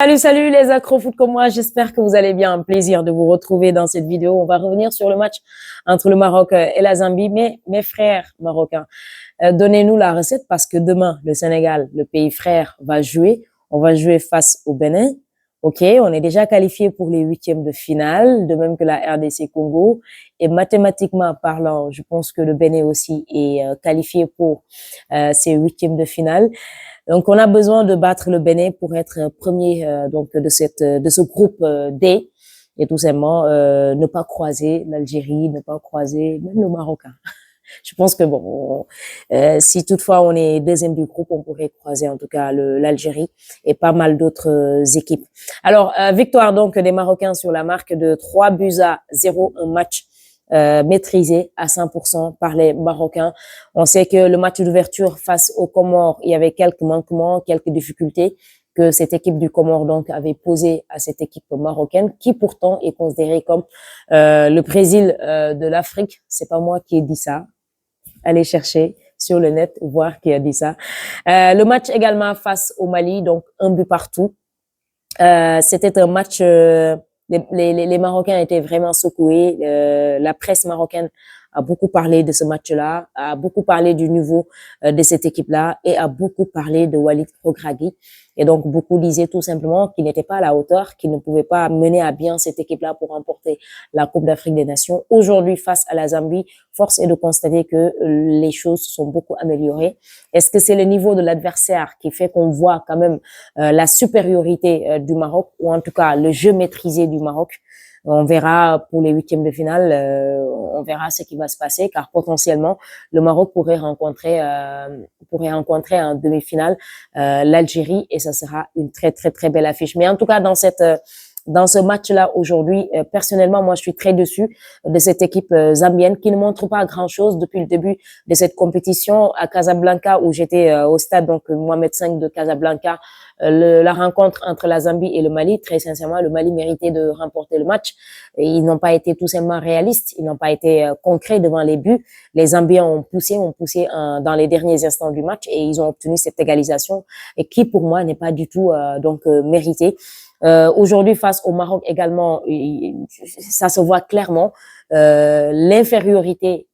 Salut les accro-foot comme moi, j'espère que vous allez bien. Un plaisir de vous retrouver dans cette vidéo. On va revenir sur le match entre le Maroc et la Zambie. Mais mes frères marocains, donnez-nous la recette parce que demain, le Sénégal, le pays frère, va jouer. On va jouer face au Bénin. OK, on est déjà qualifié pour les huitièmes de finale, de même que la RDC Congo. Et mathématiquement parlant, je pense que le Bénin aussi est qualifié pour ces huitièmes de finale. Donc, on a besoin de battre le Bénin pour être premier donc de ce groupe D et tout simplement ne pas croiser l'Algérie, ne pas croiser même le Maroc. Je pense que bon, si toutefois on est deuxième du groupe, on pourrait croiser en tout cas l'Algérie et pas mal d'autres équipes. Alors, victoire donc des Marocains sur la marque de 3-0, un match maîtrisé à 100% par les Marocains. On sait que le match d'ouverture face aux Comores, il y avait quelques manquements, quelques difficultés que cette équipe du Comore donc avait posé à cette équipe marocaine, qui pourtant est considérée comme le Brésil de l'Afrique. C'est pas moi qui ai dit ça. Allez chercher sur le net, voir qui a dit ça. Le match également face au Mali, donc un but partout. C'était un match, les Marocains étaient vraiment secoués. La presse marocaine a beaucoup parlé de ce match-là, a beaucoup parlé du niveau de cette équipe-là et a beaucoup parlé de Walid Regragui. Et donc, beaucoup disaient tout simplement qu'il n'était pas à la hauteur, qu'il ne pouvait pas mener à bien cette équipe-là pour remporter la Coupe d'Afrique des Nations. Aujourd'hui, face à la Zambie, force est de constater que les choses se sont beaucoup améliorées. Est-ce que c'est le niveau de l'adversaire qui fait qu'on voit quand même la supériorité du Maroc, ou en tout cas le jeu maîtrisé du Maroc? On verra pour les huitièmes de finale, on verra ce qui va se passer, car potentiellement le Maroc pourrait rencontrer en demi-finale l'Algérie, et ça sera une très très très belle affiche. Mais en tout cas dans ce match-là aujourd'hui, personnellement, moi, je suis très déçue de cette équipe zambienne qui ne montre pas grand-chose depuis le début de cette compétition à Casablanca, où j'étais au stade donc Mohamed V de Casablanca. La rencontre entre la Zambie et le Mali, très sincèrement, le Mali méritait de remporter le match. Et ils n'ont pas été tout simplement réalistes, ils n'ont pas été concrets devant les buts. Les Zambiens ont poussé dans les derniers instants du match et ils ont obtenu cette égalisation, et qui pour moi n'est pas du tout méritée. Aujourd'hui, face au Maroc également, ça se voit clairement. L'infériorité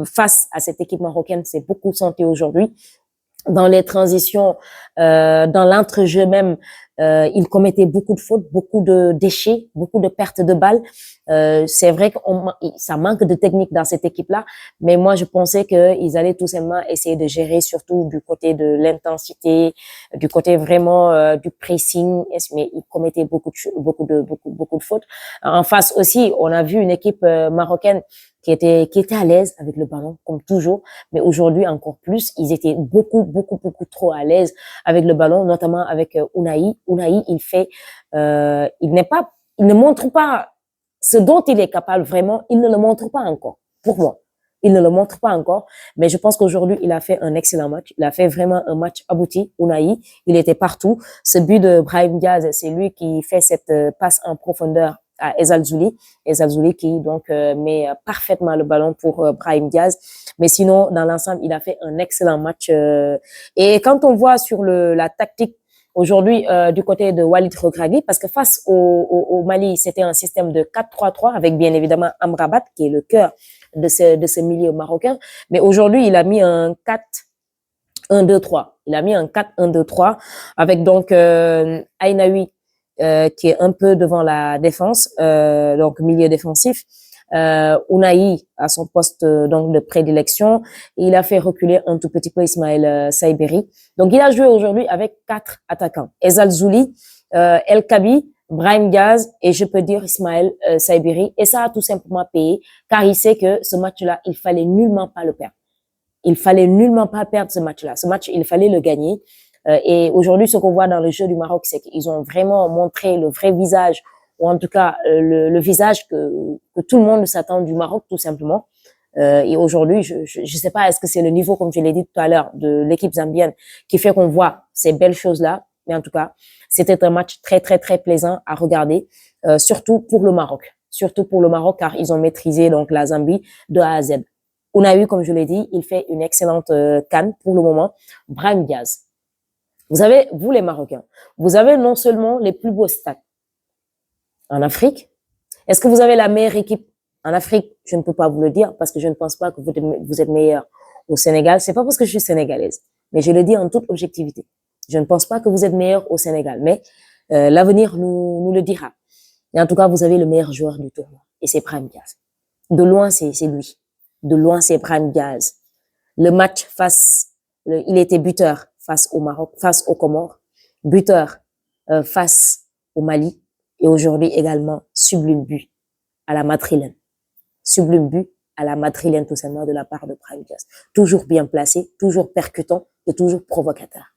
face à cette équipe marocaine s'est beaucoup sentie aujourd'hui. Dans les transitions, dans l'entrejeu même, il commettait beaucoup de fautes, beaucoup de déchets, beaucoup de pertes de balles. C'est vrai que ça manque de technique dans cette équipe-là, mais moi je pensais qu'ils allaient tout simplement essayer de gérer surtout du côté de l'intensité, du côté vraiment du pressing, mais ils commettaient beaucoup de fautes. En face aussi, on a vu une équipe marocaine qui était à l'aise avec le ballon, comme toujours. Mais aujourd'hui, encore plus, ils étaient beaucoup trop à l'aise avec le ballon, notamment avec Ounahi. Ounahi, il ne montre pas ce dont il est capable vraiment. Il ne le montre pas encore, pour moi. Il ne le montre pas encore, mais je pense qu'aujourd'hui, il a fait un excellent match. Il a fait vraiment un match abouti, Ounahi. Il était partout. Ce but de Brahim Diaz, c'est lui qui fait cette passe en profondeur à Ezal Zouli qui donc met parfaitement le ballon pour Brahim Diaz. Mais sinon, dans l'ensemble, il a fait un excellent match. Et quand on voit sur la tactique aujourd'hui du côté de Walid Regragui, parce que face au Mali, c'était un système de 4-3-3 avec bien évidemment Amrabat qui est le cœur de ce milieu marocain. Mais aujourd'hui, il a mis un 4-1-2-3. Il a mis un 4-1-2-3 avec donc Ainaoui qui est un peu devant la défense, donc milieu défensif. Ounahi à son poste donc de prédilection. Il a fait reculer un tout petit peu Ismaël Saiberi. Donc il a joué aujourd'hui avec 4 attaquants. Ezal Zouli, El Kabi, Brahim Diaz et je peux dire Ismaël Saiberi. Et ça a tout simplement payé, car il sait que ce match-là, il fallait nullement pas le perdre. Il fallait nullement pas perdre ce match-là. Ce match, il fallait le gagner. Et aujourd'hui, ce qu'on voit dans le jeu du Maroc, c'est qu'ils ont vraiment montré le vrai visage, ou en tout cas le visage que tout le monde s'attend du Maroc, tout simplement. Et aujourd'hui, je sais pas, est-ce que c'est le niveau, comme je l'ai dit tout à l'heure, de l'équipe zambienne qui fait qu'on voit ces belles choses-là. Mais en tout cas, c'était un match très, très, très plaisant à regarder, surtout pour le Maroc. Surtout pour le Maroc, car ils ont maîtrisé donc la Zambie de A à Z. On a eu, comme je l'ai dit, il fait une excellente CAN pour le moment. Brahim Diaz. Vous avez, vous les Marocains, vous avez non seulement les plus beaux stades en Afrique. Est-ce que vous avez la meilleure équipe en Afrique? Je ne peux pas vous le dire parce que je ne pense pas que vous êtes meilleur au Sénégal. C'est pas parce que je suis sénégalaise, mais je le dis en toute objectivité. Je ne pense pas que vous êtes meilleur au Sénégal, mais l'avenir nous le dira. Et en tout cas, vous avez le meilleur joueur du tournoi et c'est Brahim Diaz. De loin, c'est lui. De loin, c'est Brahim Diaz. Le match il était buteur face au Maroc, face aux Comores, buteur face au Mali et aujourd'hui également sublime but à la Madrilène. Sublime but à la Madrilène tout simplement de la part de Brahim Diaz. Toujours bien placé, toujours percutant et toujours provocateur.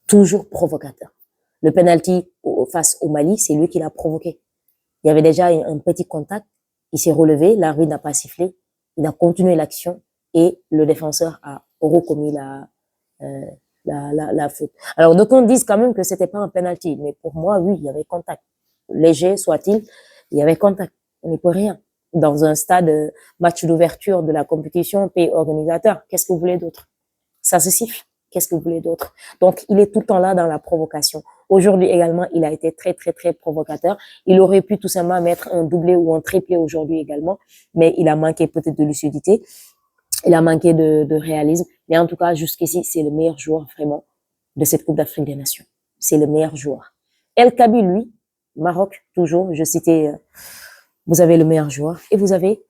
Toujours provocateur. Le penalty face au Mali, c'est lui qui l'a provoqué. Il y avait déjà un petit contact, il s'est relevé, l'arbitre n'a pas sifflé, il a continué l'action et le défenseur a recommis la faute. Alors, donc on dit quand même que c'était pas un penalty, mais pour moi, oui, il y avait contact. Léger soit-il, il y avait contact. On n'y peut rien. Dans un stade match d'ouverture de la compétition, pays organisateur, qu'est-ce que vous voulez d'autre? Ça se siffle. Qu'est-ce que vous voulez d'autre? Donc, il est tout le temps là dans la provocation. Aujourd'hui également, il a été très, très, très provocateur. Il aurait pu tout simplement mettre un doublé ou un triplé aujourd'hui également, mais il a manqué peut-être de lucidité. Il a manqué de réalisme. Mais en tout cas, jusqu'ici, c'est le meilleur joueur vraiment de cette Coupe d'Afrique des Nations. C'est le meilleur joueur. El Kabi, lui, Maroc, toujours, je citais, vous avez le meilleur joueur et vous avez,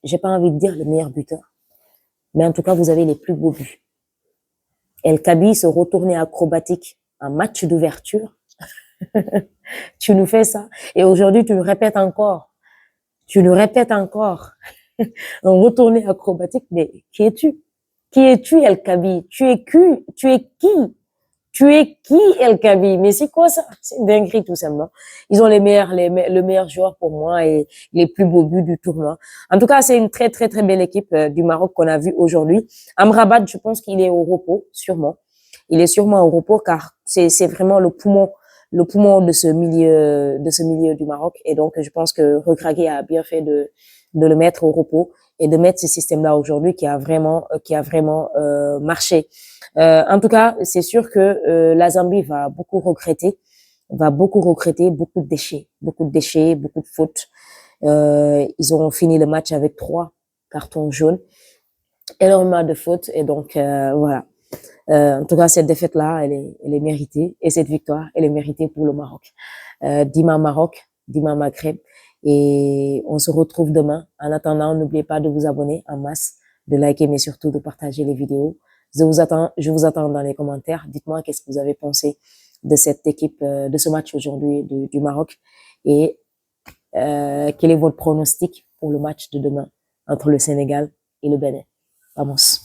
j'ai pas envie de dire le meilleur buteur, mais en tout cas, vous avez les plus beaux buts. El Kabi se retournait acrobatique en match d'ouverture. Tu nous fais ça. Et aujourd'hui, tu nous répètes encore. Tu nous répètes encore. Un retourné acrobatique. Mais qui es-tu? Qui es-tu, El Kabi? Tu es qui? Tu es qui? Tu es qui, El Kabi? Mais c'est quoi ça? C'est une dinguerie, tout simplement. Ils ont le meilleur joueur pour moi et les plus beaux buts du tournoi. En tout cas, c'est une très, très, très belle équipe du Maroc qu'on a vue aujourd'hui. Amrabat, je pense qu'il est au repos, sûrement. Il est sûrement au repos car c'est vraiment le poumon de ce milieu du Maroc. Et donc, je pense que Regragui a bien fait de le mettre au repos et de mettre ce système-là aujourd'hui qui a vraiment marché. En tout cas, c'est sûr que la Zambie va beaucoup regretter, beaucoup de déchets, beaucoup de fautes. Ils ont fini le match avec 3 cartons jaunes, énormément de fautes et donc voilà. En tout cas, cette défaite-là, elle est méritée et cette victoire, elle est méritée pour le Maroc. Dima Maroc, Dima Maghreb. Et on se retrouve demain. En attendant, n'oubliez pas de vous abonner en masse, de liker, mais surtout de partager les vidéos. Je vous attends dans les commentaires. Dites-moi qu'est-ce que vous avez pensé de cette équipe, de ce match aujourd'hui du Maroc. Et quel est votre pronostic pour le match de demain entre le Sénégal et le Bénin? Vamos.